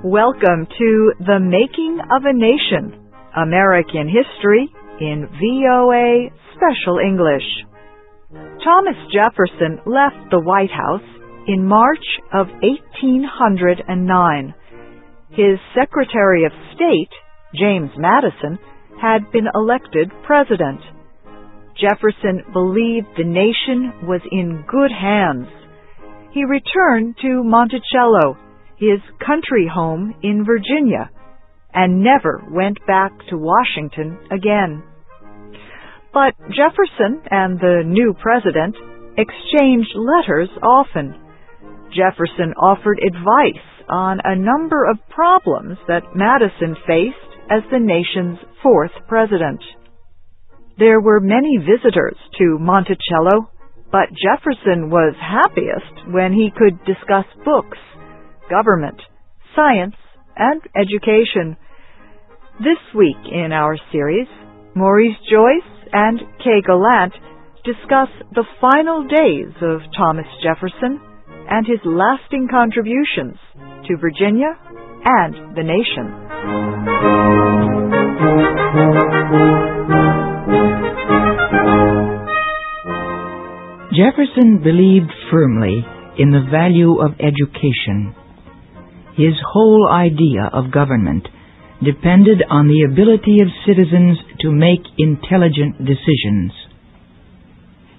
Welcome to The Making of a Nation, American History in VOA Special English. Thomas Jefferson left the White House in March of 1809. His Secretary of State, James Madison, had been elected president. Jefferson believed the nation was in good hands. He returned to Monticello, his country home in Virginia, and never went back to Washington again. But Jefferson and the new president exchanged letters often. Jefferson offered advice on a number of problems that Madison faced as the nation's fourth president. There were many visitors to Monticello, but Jefferson was happiest when he could discuss books, government, science, and education. This week in our series, Maurice, Joyce, and Gallant discuss the final days of Thomas Jefferson and his lasting contributions to Virginia and the nation. Jefferson believed firmly in the value of education. His whole idea of government depended on the ability of citizens to make intelligent decisions.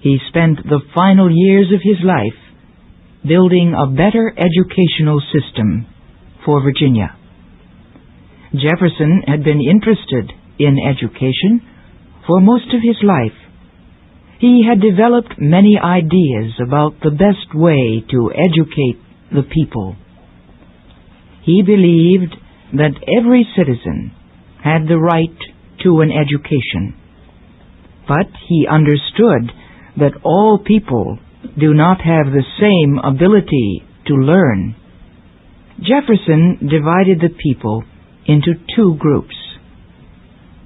He spent the final years of his life building a better educational system for Virginia. Jefferson had been interested in education for most of his life. He had developed many ideas about the best way to educate the people. He believed that every citizen had the right to an education, but he understood that all people do not have the same ability to learn. Jefferson divided the people into two groups: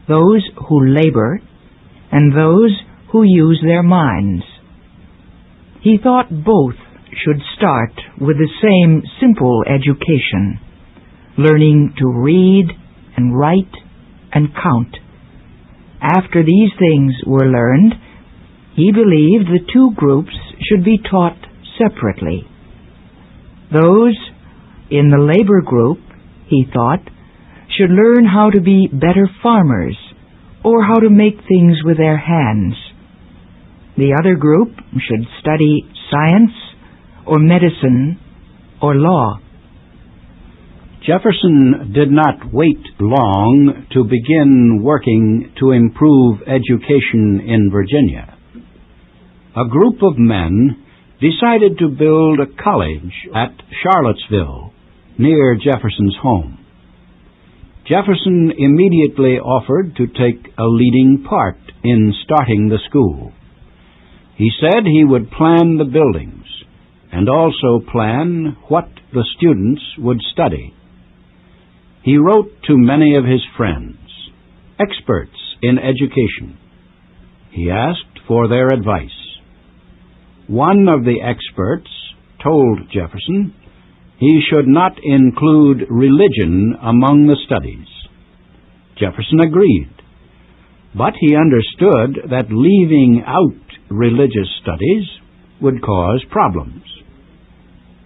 those who labor and those who use their minds. He thought both should start with the same simple education, learning to read and write and count. After these things were learned, he believed the two groups should be taught separately. Those in the labor group, he thought, should learn how to be better farmers or how to make things with their hands. The other group should study science or medicine or law. Jefferson did not wait long to begin working to improve education in Virginia. A group of men decided to build a college at Charlottesville, near Jefferson's home. Jefferson immediately offered to take a leading part in starting the school. He said he would plan the buildings and also plan what the students would study. He wrote to many of his friends, experts in education. He asked for their advice. One of the experts told Jefferson he should not include religion among the studies. Jefferson agreed, but he understood that leaving out religious studies would cause problems.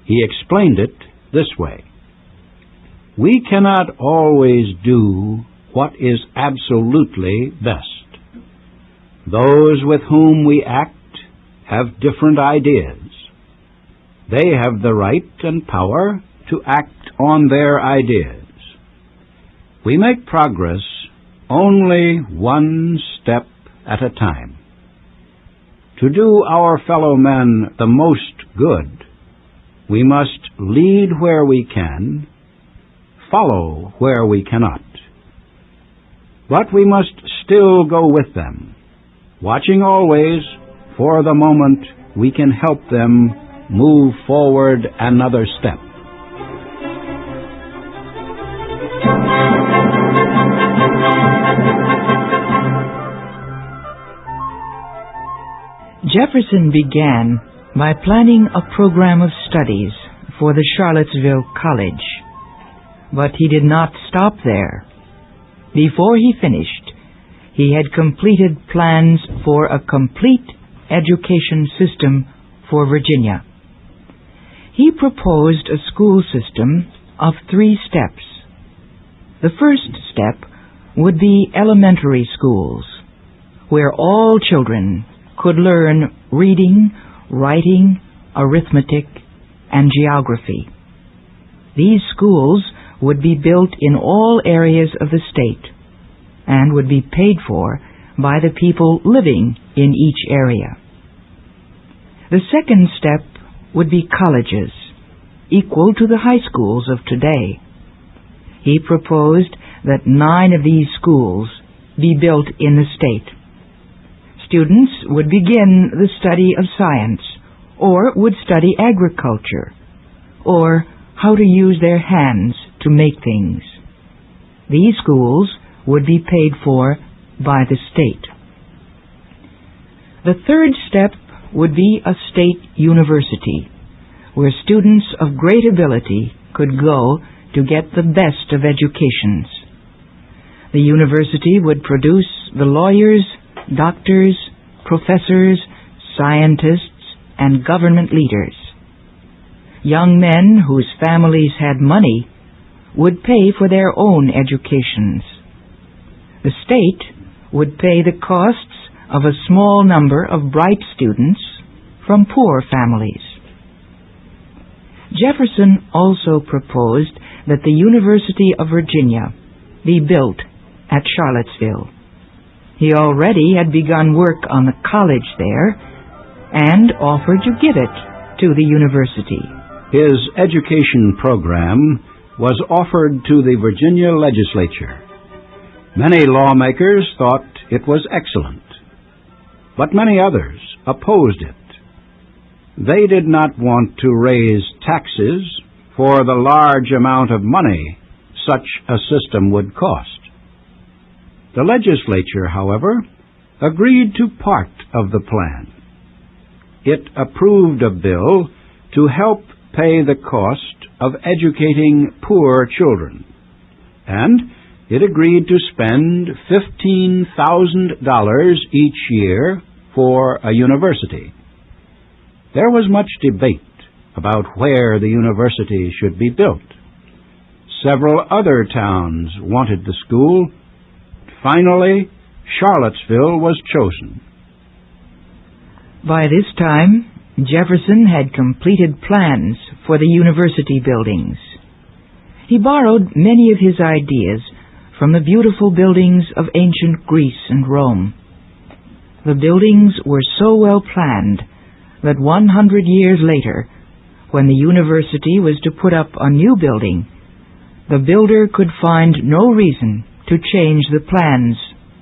He explained it this way: we cannot always do what is absolutely best. Those with whom we act have different ideas. They have the right and power to act on their ideas. We make progress only one step at a time. To do our fellow men the most good, we must lead where we can, follow where we cannot. But we must still go with them, watching always for the moment we can help them move forward another step. Jefferson began by planning a program of studies for the Charlottesville College. But he did not stop there. Before he finished, he had completed plans for a complete education system for Virginia. He proposed a school system of 3 steps. The first step would be elementary schools, where all children could learn reading, writing, arithmetic, and geography. These schools would be built in all areas of the state and would be paid for by the people living in each area. The second step would be colleges, equal to the high schools of today. He proposed that 9 of these schools be built in the state. Students would begin the study of science, or would study agriculture, or how to use their hands to make things. These schools would be paid for by the state. The third step would be a state university, where students of great ability could go to get the best of educations. The university would produce the lawyers, doctors, professors, scientists, and government leaders. Young men whose families had money would pay for their own educations. The state would pay the costs of a small number of bright students from poor families. Jefferson also proposed that the University of Virginia be built at Charlottesville. He already had begun work on the college there and offered to give it to the university. His education program was offered to the Virginia legislature. Many lawmakers thought it was excellent, but many others opposed it. They did not want to raise taxes for the large amount of money such a system would cost. The legislature, however, agreed to part of the plan. It approved a bill to help pay the cost of educating poor children, and it agreed to spend $15,000 each year for a university. There was much debate about where the university should be built. Several other towns wanted the school. Finally, Charlottesville was chosen. By this time, Jefferson had completed plans for the university buildings. He borrowed many of his ideas from the beautiful buildings of ancient Greece and Rome. The buildings were so well planned that 100 years later, when the university was to put up a new building, the builder could find no reason to change the plans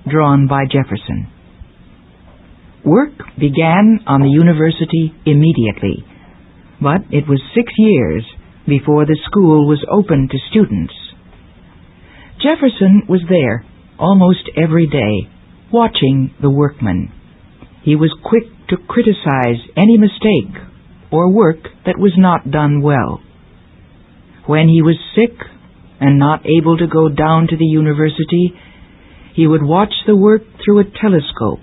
drawn by Jefferson. Work began on the university immediately, but it was 6 years before the school was open to students. Jefferson was there almost every day, watching the workmen. He was quick to criticize any mistake or work that was not done well. When he was sick and not able to go down to the university, he would watch the work through a telescope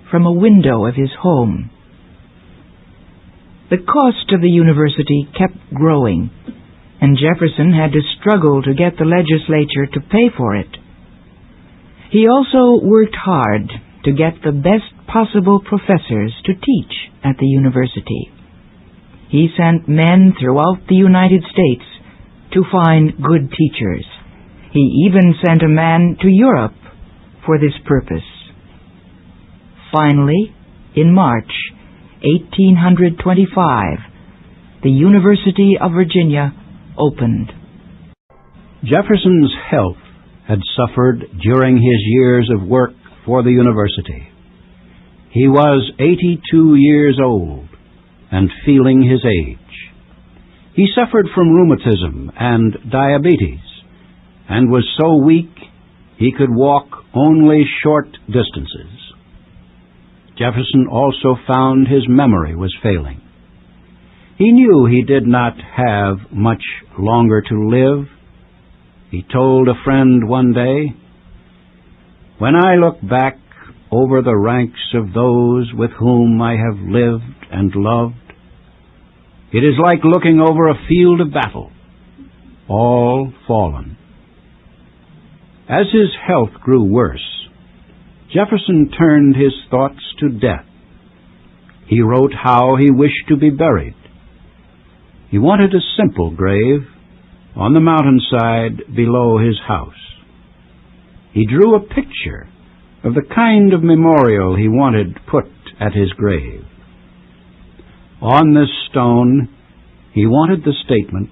from a window of his home. The cost of the university kept growing, and Jefferson had to struggle to get the legislature to pay for it. He also worked hard to get the best possible professors to teach at the university. He sent men throughout the United States to find good teachers. He even sent a man to Europe for this purpose. Finally, in March 1825, the University of Virginia opened. Jefferson's health had suffered during his years of work for the university. He was 82 years old and feeling his age. He suffered from rheumatism and diabetes and was so weak he could walk only short distances. Jefferson also found his memory was failing. He knew he did not have much longer to live, He told a friend one day, "When I look back over the ranks of those with whom I have lived and loved, it is like looking over a field of battle, all fallen." As his health grew worse, Jefferson turned his thoughts to death. He wrote how he wished to be buried. He wanted a simple grave on the mountainside below his house. He drew a picture of the kind of memorial he wanted put at his grave. On this stone, he wanted the statement,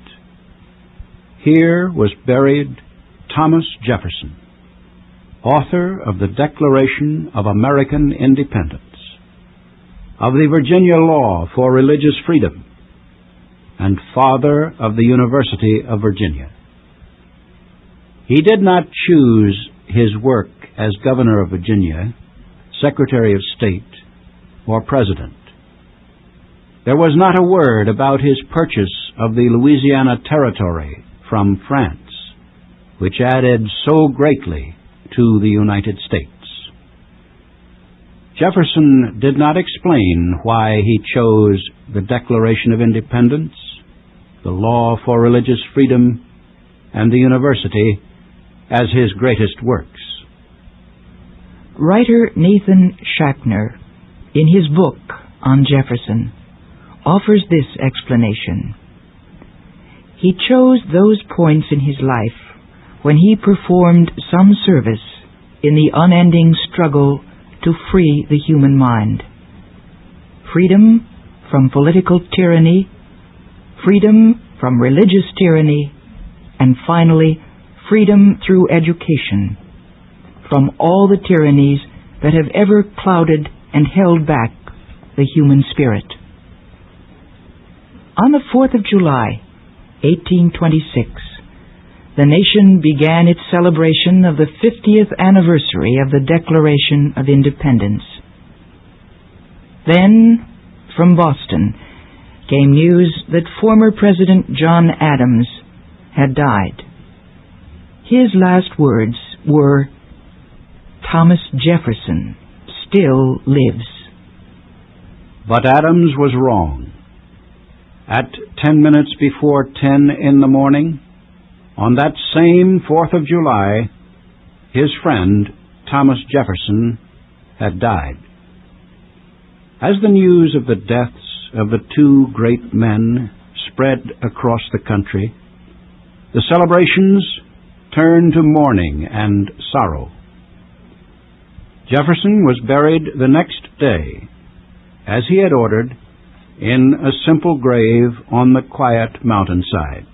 "Here was buried Thomas Jefferson, author of the Declaration of American Independence, of the Virginia Law for Religious Freedom, and father of the University of Virginia." He did not choose his work as Governor of Virginia, Secretary of State, or President. There was not a word about his purchase of the Louisiana Territory from France, which added so greatly to the United States. Jefferson did not explain why he chose the Declaration of Independence, the Law for Religious Freedom, and the University as his greatest works. Writer Nathan Shackner, in his book on Jefferson, offers this explanation. He chose those points in his life when he performed some service in the unending struggle to free the human mind. Freedom from political tyranny, freedom from religious tyranny, and finally, freedom through education from all the tyrannies that have ever clouded and held back the human spirit. On the 4th of July, 1826, the nation began its celebration of the 50th anniversary of the Declaration of Independence. Then, from Boston, came news that former President John Adams had died. His last words were, "Thomas Jefferson still lives." But Adams was wrong. At 10 minutes before 10 in the morning, on that same 4th of July, his friend, Thomas Jefferson, had died. As the news of the deaths of the two great men spread across the country, the celebrations turned to mourning and sorrow. Jefferson was buried the next day, as he had ordered, in a simple grave on the quiet mountainside.